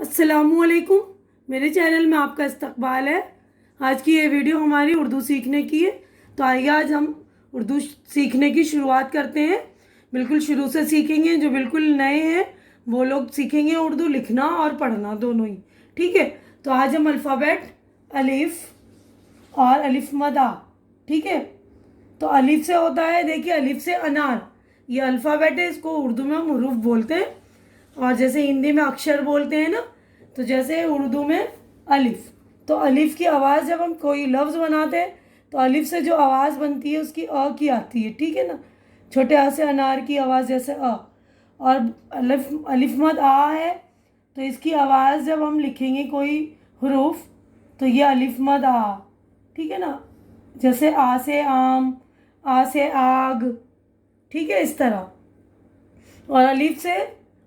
अस्सलामुअलैकुम। मेरे चैनल में आपका इस्तकबाल है। आज की ये वीडियो हमारी उर्दू सीखने की है। तो आइए आज हम उर्दू सीखने की शुरुआत करते हैं। बिल्कुल शुरू से सीखेंगे। जो बिल्कुल नए हैं वो लोग सीखेंगे उर्दू लिखना और पढ़ना दोनों ही। ठीक है। तो आज हम अल्फ़ाबेट अलिफ और अलिफ मदा। ठीक है। तो अलिफ से होता है, देखिए अलिफ से अनार, ये अल्फ़ाबेट है, इसको उर्दू में हम हुरूफ बोलते हैं। और जैसे हिंदी में अक्षर बोलते हैं ना, तो जैसे उर्दू में अलिफ। तो अलिफ की आवाज़ जब हम कोई लफ्ज़ बनाते हैं तो अलिफ से जो आवाज़ बनती है उसकी अ की आती है। ठीक है ना। छोटे आ से अनार की आवाज़ जैसे अ। और अलिफ अलिफ मद आ है, तो इसकी आवाज़ जब हम लिखेंगे कोई हरूफ तो ये अलिफ मद आ। ठीक है ना। जैसे आ से आम, आ से आग। ठीक है, इस तरह। और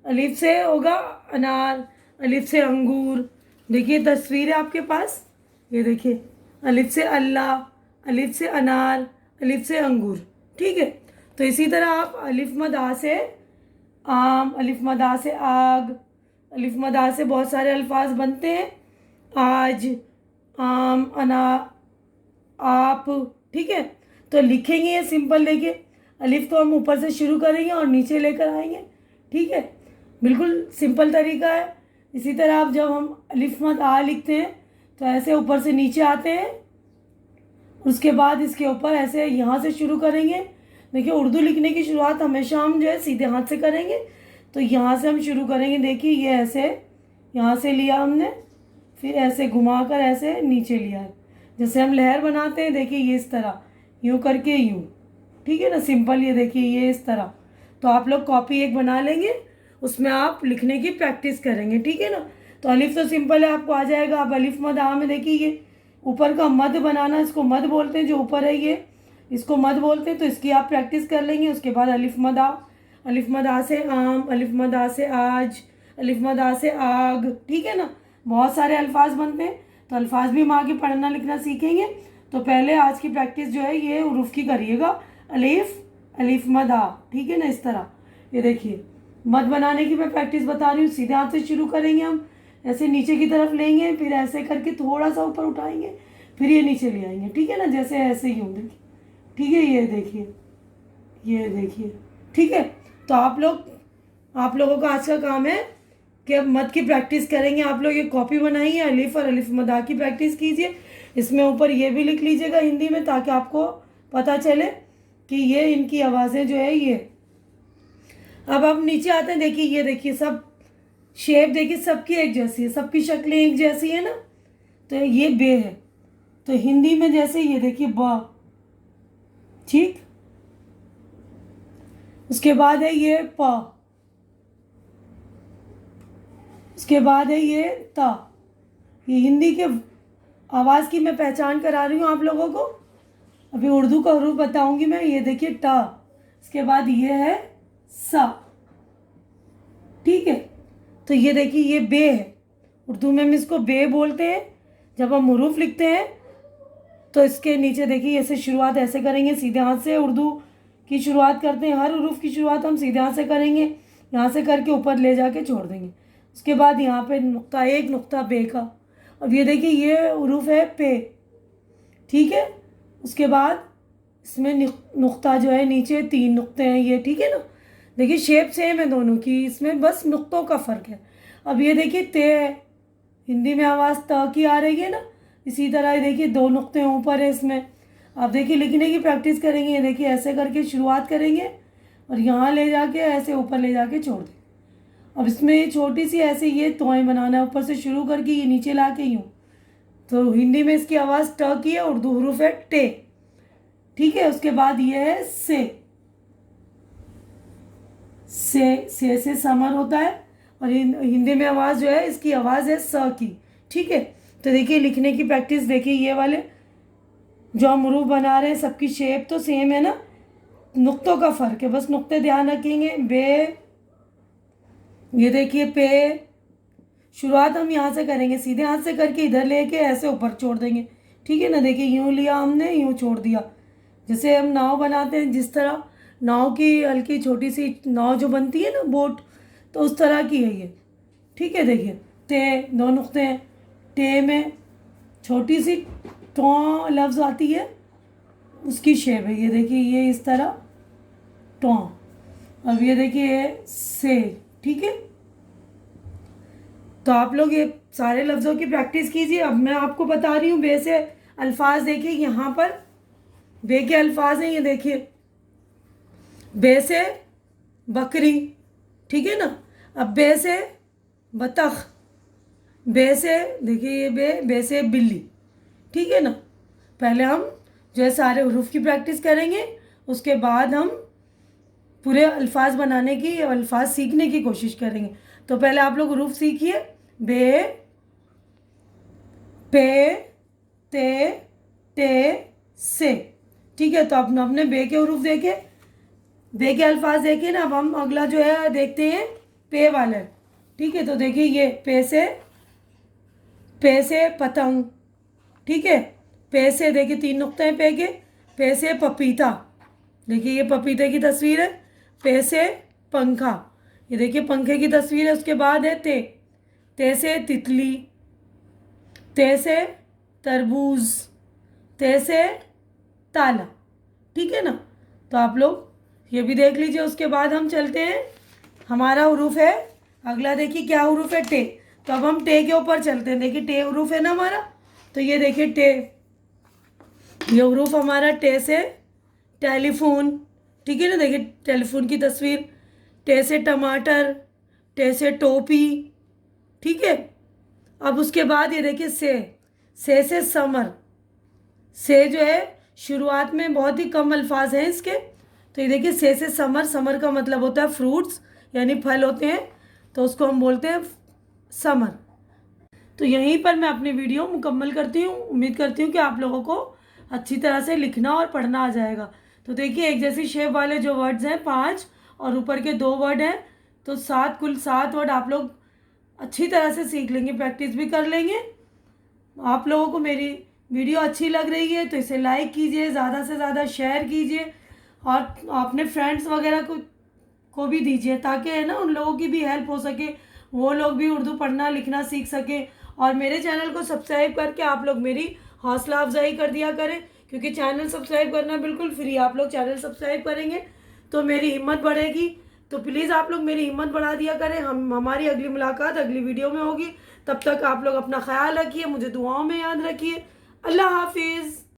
अलिफ से होगा अनार, अलिफ से अंगूर। देखिए तस्वीर है आपके पास, ये देखिए अलिफ से अल्लाह, अलिफ से अनार, अलिफ से अंगूर। ठीक है। तो इसी तरह आप अलिफ मद आ से आम, अलिफ मद आ से आग, अलिफ मद आ से बहुत सारे अल्फाज बनते हैं। आज, आम, अना, आप। ठीक है। तो लिखेंगे ये सिंपल, देखिए अलिफ को हम ऊपर से शुरू करेंगे और नीचे लेकर आएंगे। ठीक है। बिल्कुल सिंपल तरीका है। इसी तरह आप जब हम अलिफ मद आ लिखते हैं तो ऐसे ऊपर से नीचे आते हैं, उसके बाद इसके ऊपर ऐसे यहाँ से शुरू करेंगे। देखिए उर्दू लिखने की शुरुआत हमेशा हम जो है सीधे हाथ से करेंगे। तो यहाँ से हम शुरू करेंगे। देखिए ये ऐसे यहाँ से लिया हमने, फिर ऐसे घुमाकर ऐसे नीचे लिया है। जैसे हम लहर बनाते हैं, देखिए ये इस तरह, यूँ करके यूँ। ठीक है ना, सिंपल। ये देखिए ये इस तरह। तो आप लोग कॉपी एक बना लेंगे, उसमें आप लिखने की प्रैक्टिस करेंगे। ठीक है ना। तो अलिफ तो सिंपल है, आपको आ जाएगा। अब अलिफ मद आ में देखिए ये ऊपर का मद बनाना, इसको मद बोलते हैं। जो ऊपर है ये, इसको मद बोलते हैं। तो इसकी आप प्रैक्टिस कर लेंगे। उसके बाद अलिफ मद आ, अलिफ मद आ से आम, अलिफ मद आ से आज, अलिफ मद आ से आग। ठीक है ना। बहुत सारे अल्फाज बनते हैं, तो अल्फाज भी हम आगे पढ़ना लिखना सीखेंगे। तो पहले आज की प्रैक्टिस जो है ये हुरूफ की करिएगा। अलिफ, अलिफ मद आ। ठीक है ना, इस तरह। ये देखिए मद बनाने की मैं प्रैक्टिस बता रही हूँ। सीधे हाथ से शुरू करेंगे हम, ऐसे नीचे की तरफ लेंगे, फिर ऐसे करके थोड़ा सा ऊपर उठाएंगे, फिर ये नीचे ले आएंगे। ठीक है ना, जैसे ऐसे ही हूँ, देखिए। ठीक है, ये देखिए, ये देखिए। ठीक है। तो आप लोगों का आज का काम है कि अब मद की प्रैक्टिस करेंगे। आप लोग ये कॉपी बनाइए, अलिफ और अलिफ मदा की प्रैक्टिस कीजिए। इसमें ऊपर ये भी लिख लीजिएगा हिंदी में, ताकि आपको पता चले कि ये इनकी आवाज़ें जो है ये। अब आप नीचे आते हैं, देखिए ये देखिए सब शेप देखिए सबकी एक जैसी है, सबकी शक्लें एक जैसी है ना। तो ये बे है, तो हिंदी में जैसे ये देखिए ब। ठीक। उसके बाद है ये प, उसके बाद है ये ता। ये हिंदी के आवाज़ की मैं पहचान करा रही हूँ आप लोगों को। अभी उर्दू का हरूफ बताऊंगी मैं। ये देखिए टा, इसके बाद ये है सा। ठीक है। तो ये देखिए ये बे है, उर्दू में हम इसको बे बोलते हैं। जब हम हुरूफ लिखते हैं तो इसके नीचे देखिए ऐसे शुरुआत ऐसे करेंगे, सीधे हाथ से उर्दू की शुरुआत करते हैं। हर हुरूफ की शुरुआत हम सीधे हाथ से करेंगे, यहाँ से करके ऊपर ले जाके छोड़ देंगे। उसके बाद यहाँ पे नुक्ता एक, नुक्ता बे का। अब ये देखिए ये हुरूफ है पे। ठीक है। उसके बाद इसमें नुक्ता जो है नीचे, तीन नुक्ते हैं ये। ठीक है ना। देखिए शेप सेम है दोनों की, इसमें बस नुक्तों का फ़र्क है। अब ये देखिए ते है, हिंदी में आवाज़ त की आ रही है ना। इसी तरह देखिए दो नुक्ते ऊपर है इसमें। अब देखिए लिखने की प्रैक्टिस करेंगे। ये देखिए ऐसे करके शुरुआत करेंगे और यहाँ ले जाके ऐसे ऊपर ले जाके छोड़ देंगे। अब इसमें छोटी सी ऐसे ये तोएं बनाना है, ऊपर से शुरू करके ये नीचे ला के यूँ। तो हिंदी में इसकी आवाज़ ट की है, उर्दू हरूफ है टे। ठीक है। उसके बाद ये है से समर होता है, और हिंदी में आवाज़ जो है इसकी आवाज़ है स की। ठीक है। तो देखिए लिखने की प्रैक्टिस, देखिए ये वाले जो हम हरूफ बना रहे हैं सबकी शेप तो सेम है ना, नुक्तों का फ़र्क है, बस नुक्ते ध्यान रखेंगे। बे, ये देखिए पे। शुरुआत हम यहाँ से करेंगे, सीधे हाथ से करके इधर लेके ऐसे ऊपर छोड़ देंगे। ठीक है ना। देखिए यूँ लिया हमने, यूँ छोड़ दिया। जैसे हम नाव बनाते हैं, जिस तरह नाव की हल्की छोटी सी नाव जो बनती है ना, बोट, तो उस तरह की है ये। ठीक है। देखिए ते, दो नुक्ते हैं, टे में छोटी सी टॉ लफ्ज़ आती है, उसकी शेप है। ये देखिए ये इस तरह टॉ। अब ये देखिए से, ठीक है। तो आप लोग ये सारे लफ्ज़ों की प्रैक्टिस कीजिए। अब मैं आपको बता रही हूँ बे से अल्फाज। देखिए यहाँ पर बे के अल्फाज हैं, ये देखिए बे से बकरी, ठीक है ना। अब बे से बतख, बे से देखिए ये बे से बिल्ली, ठीक है ना। पहले हम जो है सारे हुरूफ की प्रैक्टिस करेंगे, उसके बाद हम पूरे अल्फाज बनाने की, अल्फाज सीखने की कोशिश करेंगे। तो पहले आप लोग हुरूफ सीखिए। बे, पे, ते, टे, से, ठीक है। तो अपने बे के हुरूफ देखे, बे के अल्फाज देखे ना। अब हम अगला जो है देखते हैं पे वाले, ठीक है। तो देखिए ये पे से पतंग, ठीक है। पे से देखिए 3 नुक्ते हैं पे से पपीता, देखिए ये पपीते की तस्वीर है। पे से पंखा, ये देखिए पंखे की तस्वीर है। उसके बाद है ते से तितली, ते से तरबूज, ते से ताला, ठीक है ना। तो आप लोग ये भी देख लीजिए। उसके बाद हम चलते हैं, हमारा हुरूफ है अगला, देखिए क्या हुरूफ है, टे। तो अब हम टे के ऊपर चलते हैं। देखिए टे हुरूफ है ना हमारा। तो ये देखिए टे, ये हुरूफ हमारा टे से टेलीफोन, ठीक है ना। देखिए टेलीफोन की तस्वीर। टे से टमाटर, टे से टोपी, ठीक है। अब उसके बाद ये देखिए से समर। से जो है शुरुआत में बहुत ही कम अल्फाज हैं इसके। तो ये देखिए से समर, समर का मतलब होता है फ्रूट्स, यानी फल होते हैं, तो उसको हम बोलते हैं समर। तो यहीं पर मैं अपनी वीडियो मुकम्मल करती हूँ। उम्मीद करती हूँ कि आप लोगों को अच्छी तरह से लिखना और पढ़ना आ जाएगा। तो देखिए एक जैसी शेप वाले जो वर्ड्स हैं 5 और ऊपर के 2 वर्ड हैं, तो 7, कुल 7 वर्ड आप लोग अच्छी तरह से सीख लेंगे, प्रैक्टिस भी कर लेंगे। आप लोगों को मेरी वीडियो अच्छी लग रही है तो इसे लाइक कीजिए, ज़्यादा से ज़्यादा शेयर कीजिए और अपने फ्रेंड्स वगैरह को भी दीजिए, ताकि है ना उन लोगों की भी हेल्प हो सके, वो लोग भी उर्दू पढ़ना लिखना सीख सके। और मेरे चैनल को सब्सक्राइब करके आप लोग मेरी हौसला अफजाई कर दिया करें, क्योंकि चैनल सब्सक्राइब करना बिल्कुल फ्री। आप लोग चैनल सब्सक्राइब करेंगे तो मेरी हिम्मत बढ़ेगी। तो प्लीज़ आप लोग मेरी हिम्मत बढ़ा दिया करें। हमारी अगली मुलाकात अगली वीडियो में होगी। तब तक आप लोग अपना ख्याल रखिए, मुझे दुआओं में याद रखिए। अल्लाह हाफिज़।